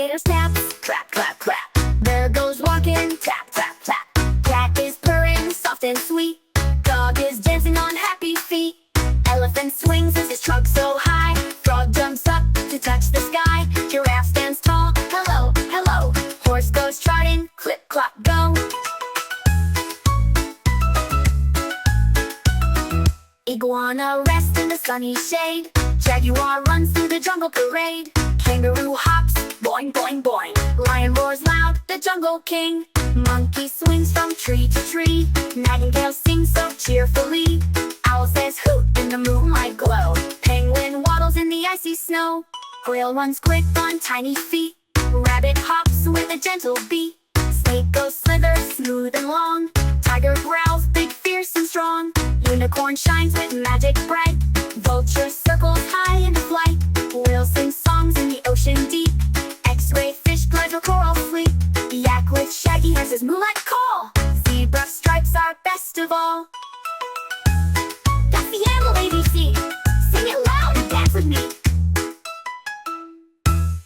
Alligator snaps, clap, clap, clap. Bear goes walking, tap, tap, tap. Cat is purring, soft and sweet. Dog is dancing on happy feet. Elephant swings his trunk so high. Frog jumps up to touch the sky. Giraffe stands tall, hello, hello. Horse goes trotting, clip, clop, go. Iguana rests in the sunny shade. Jaguar runs through the jungle parade. Kangaroo hops, boing, boing, boing. Lion roars loud, the jungle king. Monkey swings from tree to tree. Nightingale sings so cheerfully. Owl says hoot in the moonlight glow. Penguin waddles in the icy snow. Quail runs quick on tiny feet. Rabbit hops with a gentle beat. Snake goes slither, smooth and long. Tiger growls, big, fierce and strong. Unicorn shines with magic bright. Vulture circles high into flight. Whale sings songs in the ocean deep. X-ray fish glides a coral fleet. Yak with shaggy hair says moonlight call. Zebra stripes are best of all. That's the animal ABC. Sing it loud and dance with me.